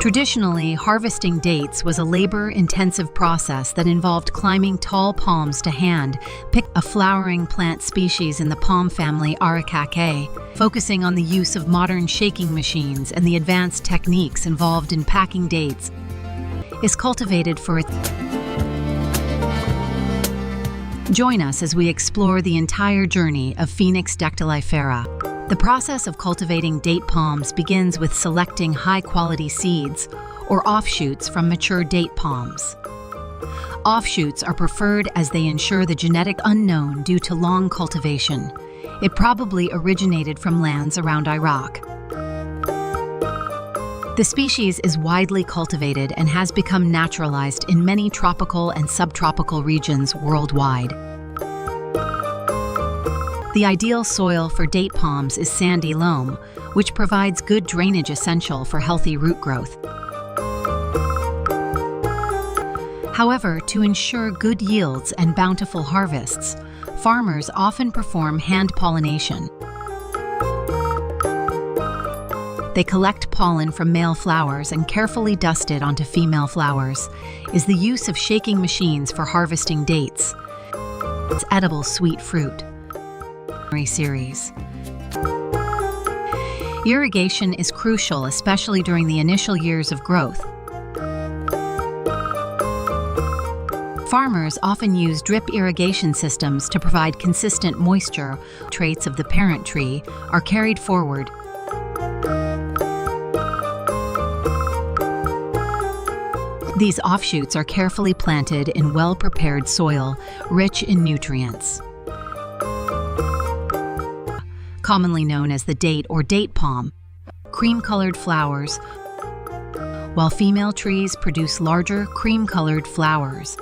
Traditionally, harvesting dates was a labor-intensive process that involved climbing tall palms to hand-pick a flowering plant species in the palm family Aracaceae, focusing on the use of modern shaking machines and the advanced techniques involved in packing dates, is cultivated for its. Join us as we explore the entire journey of Phoenix dactylifera. The process of cultivating date palms begins with selecting high-quality seeds or offshoots from mature date palms. Offshoots are preferred as they ensure the genetic unknown due to long cultivation. It probably originated from lands around Iraq. The species is widely cultivated and has become naturalized in many tropical and subtropical regions worldwide. The ideal soil for date palms is sandy loam, which provides good drainage essential for healthy root growth. However, to ensure good yields and bountiful harvests, farmers often perform hand pollination. They collect pollen from male flowers and carefully dust it onto female flowers. Is the use of shaking machines for harvesting dates. It's edible sweet fruit. Series. Irrigation is crucial, especially during the initial years of growth. Farmers often use drip irrigation systems to provide consistent moisture. Traits of the parent tree are carried forward. These offshoots are carefully planted in well-prepared soil, rich in nutrients. Commonly known as the date or date palm, cream-colored flowers, while female trees produce larger cream-colored flowers.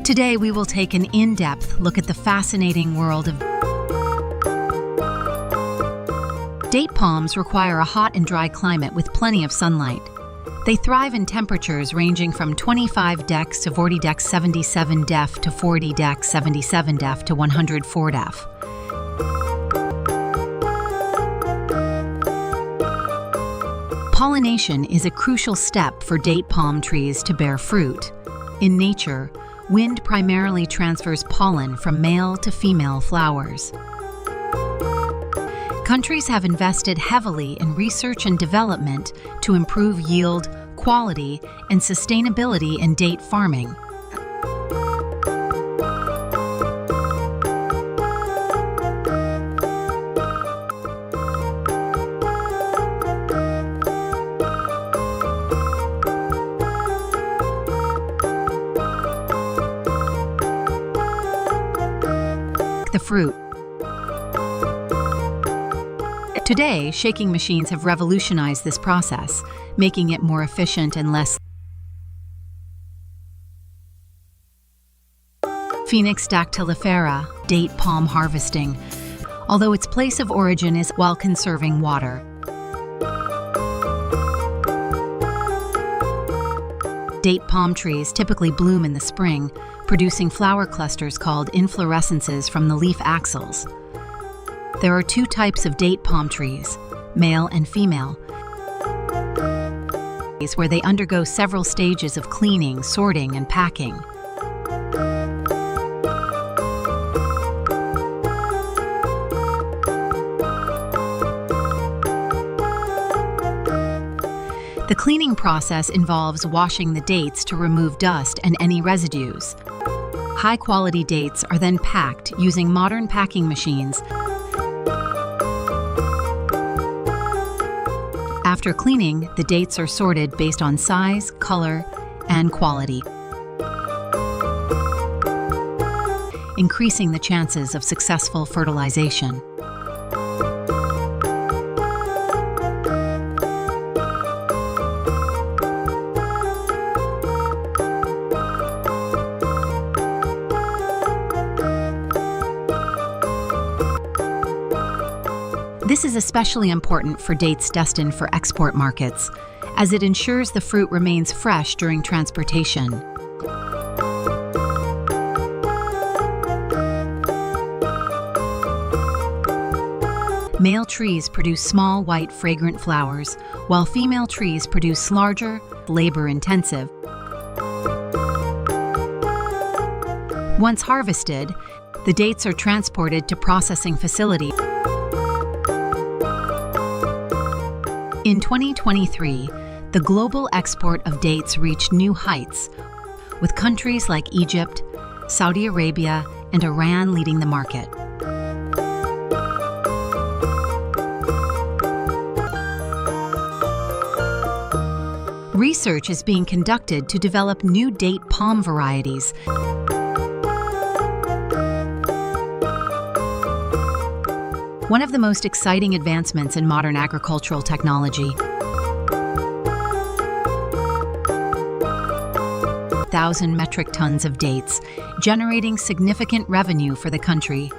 Today we will take an in-depth look at the fascinating world of date palms. Require a hot and dry climate with plenty of sunlight. They thrive in temperatures ranging from 25 dec to 40 dec 77 def to 40 dec 77 def to 104 def. Pollination is a crucial step for date palm trees to bear fruit. In nature, wind primarily transfers pollen from male to female flowers. Countries have invested heavily in research and development to improve yield, quality, and sustainability in date farming. The fruit. Today, shaking machines have revolutionized this process, making it more efficient and less. Phoenix dactylifera, date palm harvesting, although its place of origin is while conserving water. Date palm trees typically bloom in the spring, producing flower clusters called inflorescences from the leaf axils. There are two types of date palm trees, male and female, where they undergo several stages of cleaning, sorting, and packing. The cleaning process involves washing the dates to remove dust and any residues. High-quality dates are then packed using modern packing machines. After cleaning, the dates are sorted based on size, color, and quality, increasing the chances of successful fertilization. This is especially important for dates destined for export markets, as it ensures the fruit remains fresh during transportation. Male trees produce small, white, fragrant flowers, while female trees produce larger, labor-intensive. Once harvested, the dates are transported to processing facilities. In 2023, the global export of dates reached new heights, with countries like Egypt, Saudi Arabia, and Iran leading the market. Research is being conducted to develop new date palm varieties. One of the most exciting advancements in modern agricultural technology. 1,000 metric tons of dates, generating significant revenue for the country.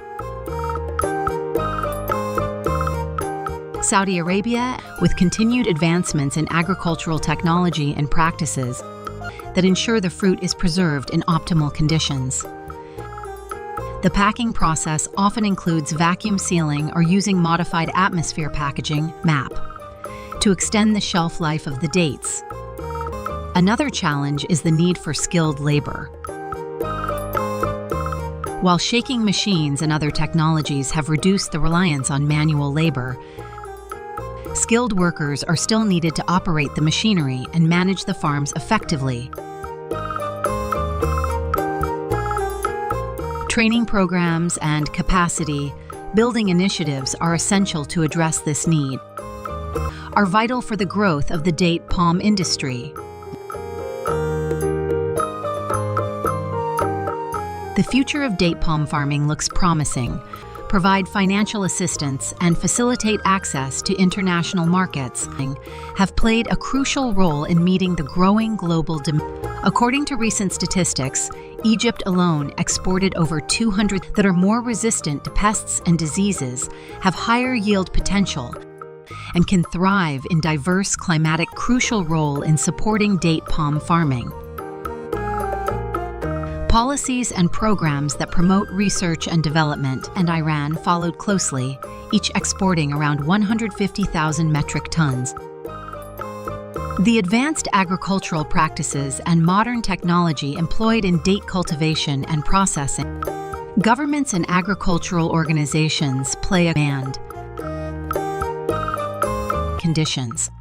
Saudi Arabia, with continued advancements in agricultural technology and practices that ensure the fruit is preserved in optimal conditions. The packing process often includes vacuum sealing or using modified atmosphere packaging, MAP, to extend the shelf life of the dates. Another challenge is the need for skilled labor. While shaking machines and other technologies have reduced the reliance on manual labor, skilled workers are still needed to operate the machinery and manage the farms effectively. Training programs and capacity building initiatives are essential to address this need, are vital for the growth of the date palm industry. The future of date palm farming looks promising. Provide financial assistance and facilitate access to international markets have played a crucial role in meeting the growing global demand. According to recent statistics, Egypt alone exported over 200 that are more resistant to pests and diseases, have higher yield potential, and can thrive in diverse climatic crucial role in supporting date palm farming. Policies and programs that promote research and development, and Iran followed closely, each exporting around 150,000 metric tons. The advanced agricultural practices and modern technology employed in date cultivation and processing. Governments and agricultural organizations play a conditions.